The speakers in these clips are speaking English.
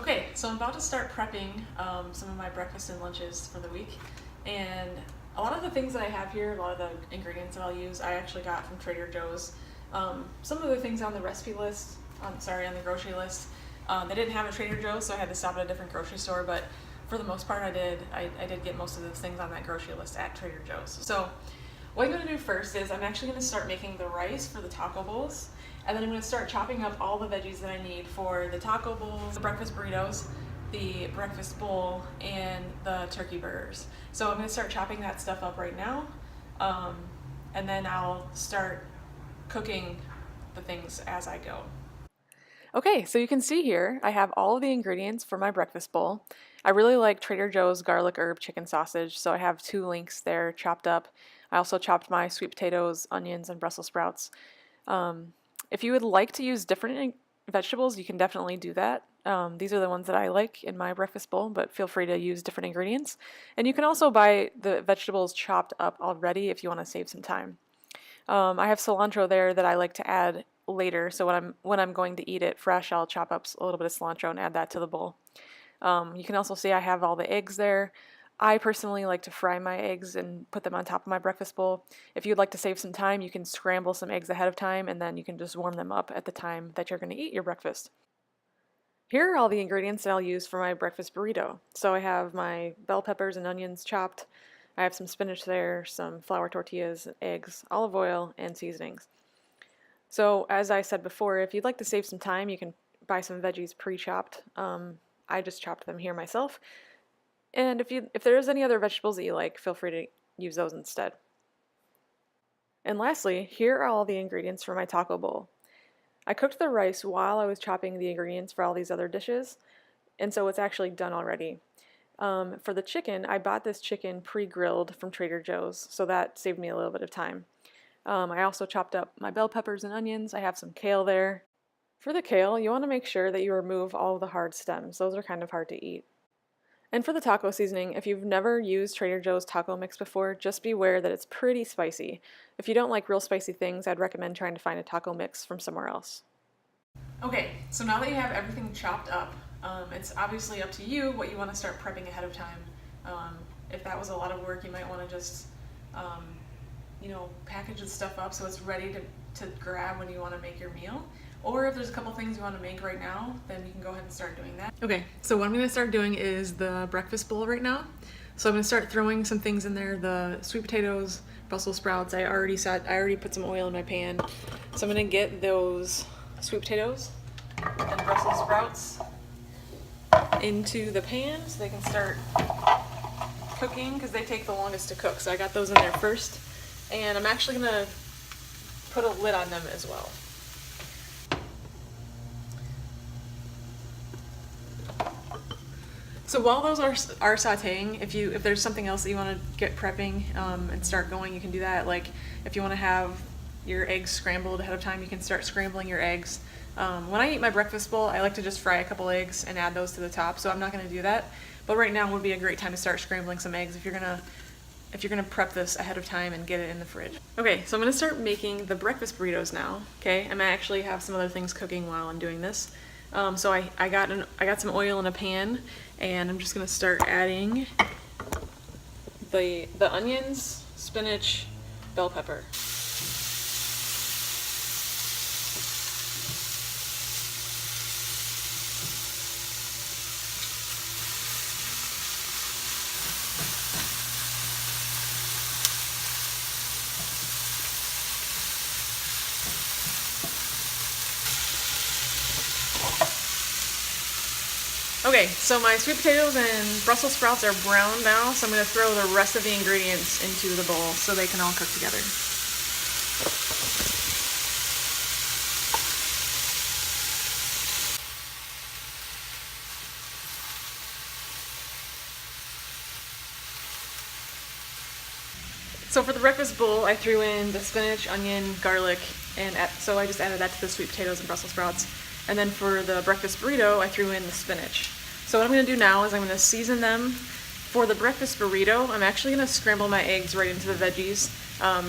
Okay, so I'm about to start prepping some of my breakfast and lunches for the week, and a lot of the things that I have here, a lot of the ingredients that I'll use, I actually got from Trader Joe's. Some of the things on the recipe list, on the grocery list, they didn't have at Trader Joe's, so I had to stop at a different grocery store, but for the most part I did get most of those things on that grocery list at Trader Joe's. So what I'm going to do first is I'm actually going to start making the rice for the taco bowls, and then I'm going to start chopping up all the veggies that I need for the taco bowls, the breakfast burritos, the breakfast bowl, and the turkey burgers. So I'm going to start chopping that stuff up right now, and then I'll start cooking the things as I go. Okay, so you can see here I have all of the ingredients for my breakfast bowl. I really like Trader Joe's garlic herb chicken sausage, so I have 2 links there chopped up. I also chopped my sweet potatoes, onions, and Brussels sprouts. If you would like to use different vegetables, you can definitely do that. These are the ones that I like in my breakfast bowl, but feel free to use different ingredients. And you can also buy the vegetables chopped up already if you want to save some time. I have cilantro there that I like to add later, so when I'm going to eat it fresh, I'll chop up a little bit of cilantro and add that to the bowl. You can also see I have all the eggs there. I personally like to fry my eggs and put them on top of my breakfast bowl. If you'd like to save some time, you can scramble some eggs ahead of time, and then you can just warm them up at the time that you're going to eat your breakfast. Here are all the ingredients that I'll use for my breakfast burrito. So I have my bell peppers and onions chopped. I have some spinach there, some flour tortillas, eggs, olive oil, and seasonings. So as I said before, if you'd like to save some time, you can buy some veggies pre-chopped. I just chopped them here myself. And if there's any other vegetables that you like, feel free to use those instead. And lastly, here are all the ingredients for my taco bowl. I cooked the rice while I was chopping the ingredients for all these other dishes, and so it's actually done already. For the chicken, I bought this chicken pre-grilled from Trader Joe's, so that saved me a little bit of time. I also chopped up my bell peppers and onions. I have some kale there. For the kale, you want to make sure that you remove all of the hard stems. Those are kind of hard to eat. And for the taco seasoning, if you've never used Trader Joe's taco mix before, just beware that it's pretty spicy. If you don't like real spicy things, I'd recommend trying to find a taco mix from somewhere else. Okay, so now that you have everything chopped up, it's obviously up to you what you want to start prepping ahead of time. If that was a lot of work, you might want to just, package the stuff up so it's ready to grab when you want to make your meal. Or if there's a couple things you want to make right now, then you can go ahead and start doing that. Okay, so what I'm going to start doing is the breakfast bowl right now. So I'm going to start throwing some things in there, the sweet potatoes, Brussels sprouts. I already put some oil in my pan. So I'm going to get those sweet potatoes and Brussels sprouts into the pan so they can start cooking because they take the longest to cook. So I got those in there first. And I'm actually going to put a lid on them as well. So while those are sauteing, if there's something else that you want to get prepping and start going, you can do that. Like if you want to have your eggs scrambled ahead of time, you can start scrambling your eggs. When I eat my breakfast bowl, I like to just fry a couple eggs and add those to the top, so I'm not going to do that. But right now would be a great time to start scrambling some eggs if you're gonna prep this ahead of time and get it in the fridge. Okay, so I'm gonna start making the breakfast burritos now. Okay, I might actually have some other things cooking while I'm doing this. So I got some oil in a pan, and I'm just gonna start adding the onions, spinach, bell pepper. Okay, so my sweet potatoes and Brussels sprouts are brown now, so I'm going to throw the rest of the ingredients into the bowl so they can all cook together. So for the breakfast bowl, I threw in the spinach, onion, garlic, and so I just added that to the sweet potatoes and Brussels sprouts. And then for the breakfast burrito, I threw in the spinach. So what I'm going to do now is I'm going to season them. For the breakfast burrito, I'm actually going to scramble my eggs right into the veggies.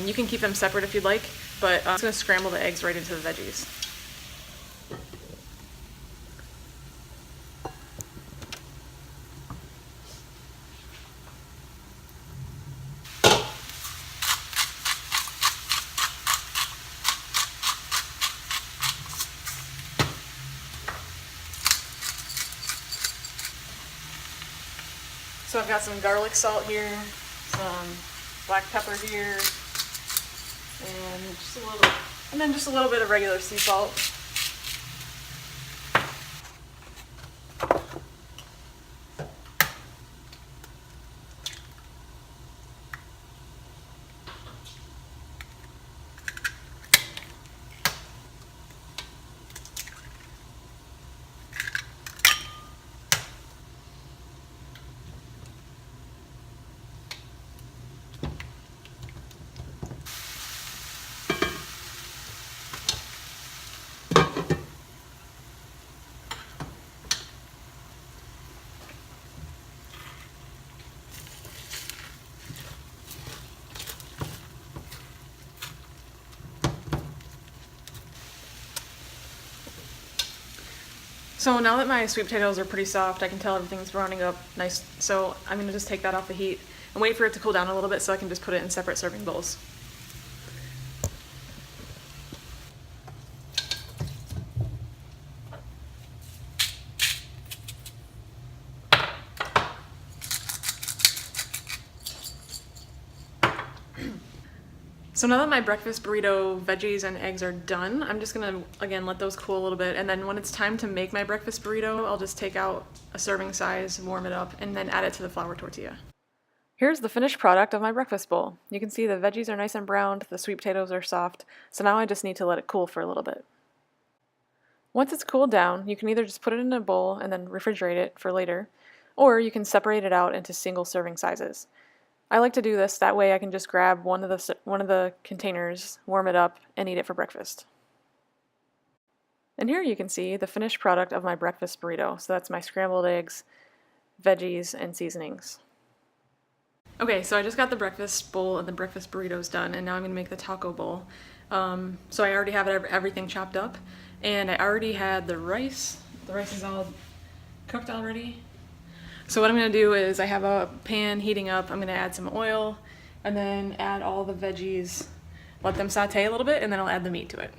You can keep them separate if you'd like, but I'm just going to scramble the eggs right into the veggies. So I've got some garlic salt here, some black pepper here, and then just a little bit of regular sea salt. So now that my sweet potatoes are pretty soft, I can tell everything's browning up nice. So I'm gonna just take that off the heat and wait for it to cool down a little bit so I can just put it in separate serving bowls. So now that my breakfast burrito veggies and eggs are done, I'm just gonna, again, let those cool a little bit, and then when it's time to make my breakfast burrito, I'll just take out a serving size, warm it up, and then add it to the flour tortilla. Here's the finished product of my breakfast bowl. You can see the veggies are nice and browned, the sweet potatoes are soft, so now I just need to let it cool for a little bit. Once it's cooled down, you can either just put it in a bowl and then refrigerate it for later, or you can separate it out into single serving sizes. I like to do this, that way I can just grab one of the containers, warm it up, and eat it for breakfast. And here you can see the finished product of my breakfast burrito. So that's my scrambled eggs, veggies, and seasonings. Okay, so I just got the breakfast bowl and the breakfast burritos done, and now I'm going to make the taco bowl. So I already have everything chopped up, and I already had the rice. The rice is all cooked already. So what I'm going to do is I have a pan heating up, I'm going to add some oil, and then add all the veggies, let them saute a little bit, and then I'll add the meat to it.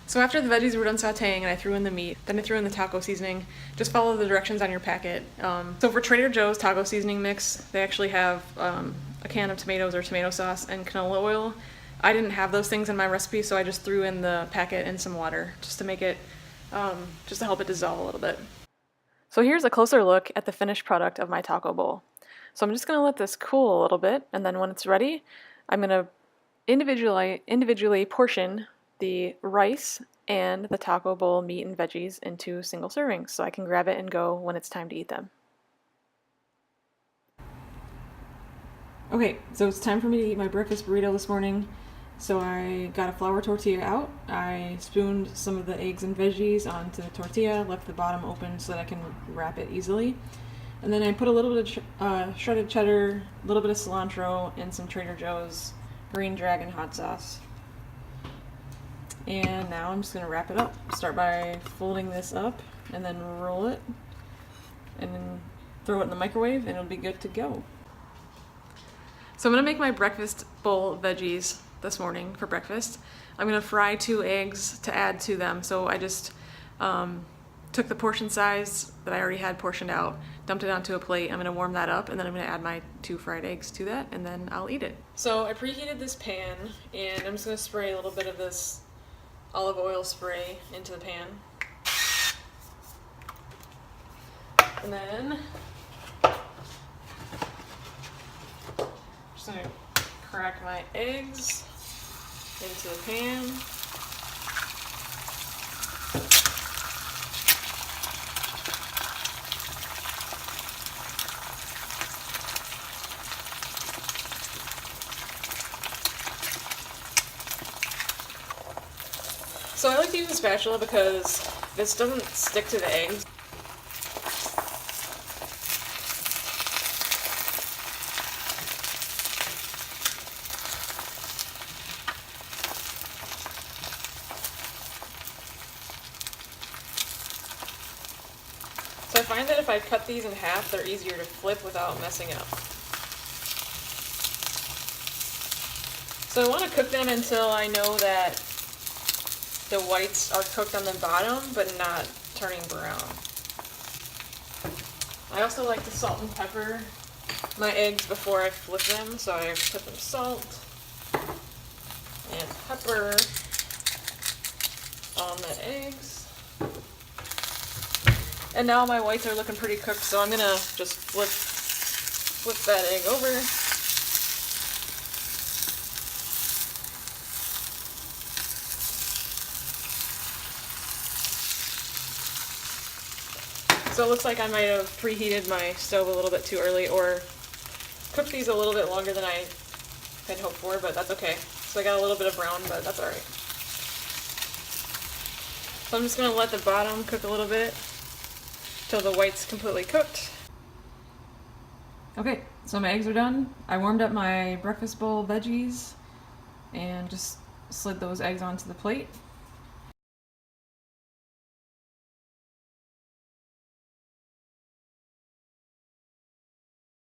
So after the veggies were done sauteing and I threw in the meat, then I threw in the taco seasoning. Just follow the directions on your packet. So for Trader Joe's taco seasoning mix, they actually have a can of tomatoes or tomato sauce and canola oil. I didn't have those things in my recipe, so I just threw in the packet and some water just to make it, just to help it dissolve a little bit. So here's a closer look at the finished product of my taco bowl. So I'm just going to let this cool a little bit, and then when it's ready, I'm going to individually portion the rice and the taco bowl meat and veggies into single servings so I can grab it and go when it's time to eat them. Okay, so it's time for me to eat my breakfast burrito this morning. So I got a flour tortilla out. I spooned some of the eggs and veggies onto the tortilla, left the bottom open so that I can wrap it easily. And then I put a little bit of shredded cheddar, a little bit of cilantro, and some Trader Joe's Green Dragon hot sauce. And now I'm just going to wrap it up. Start by folding this up and then roll it and then throw it in the microwave and it'll be good to go. So I'm going to make my breakfast bowl veggies this morning for breakfast. I'm going to fry 2 eggs to add to them. So I just took took the portion size that I already had portioned out, dumped it onto a plate. I'm gonna warm that up, and then I'm gonna add my 2 fried eggs to that, and then I'll eat it. So I preheated this pan, and I'm just gonna spray a little bit of this olive oil spray into the pan. And then just gonna crack my eggs into the pan. So I like to use a spatula because this doesn't stick to the eggs. So I find that if I cut these in half, they're easier to flip without messing up. So I want to cook them until I know that the whites are cooked on the bottom, but not turning brown. I also like to salt and pepper my eggs before I flip them, so I put some salt and pepper on the eggs. And now my whites are looking pretty cooked, so I'm gonna just flip that egg over. So it looks like I might have preheated my stove a little bit too early, or cooked these a little bit longer than I had hoped for, but that's okay. So I got a little bit of brown, but that's alright. So I'm just going to let the bottom cook a little bit till the white's completely cooked. Okay, so my eggs are done. I warmed up my breakfast bowl veggies and just slid those eggs onto the plate.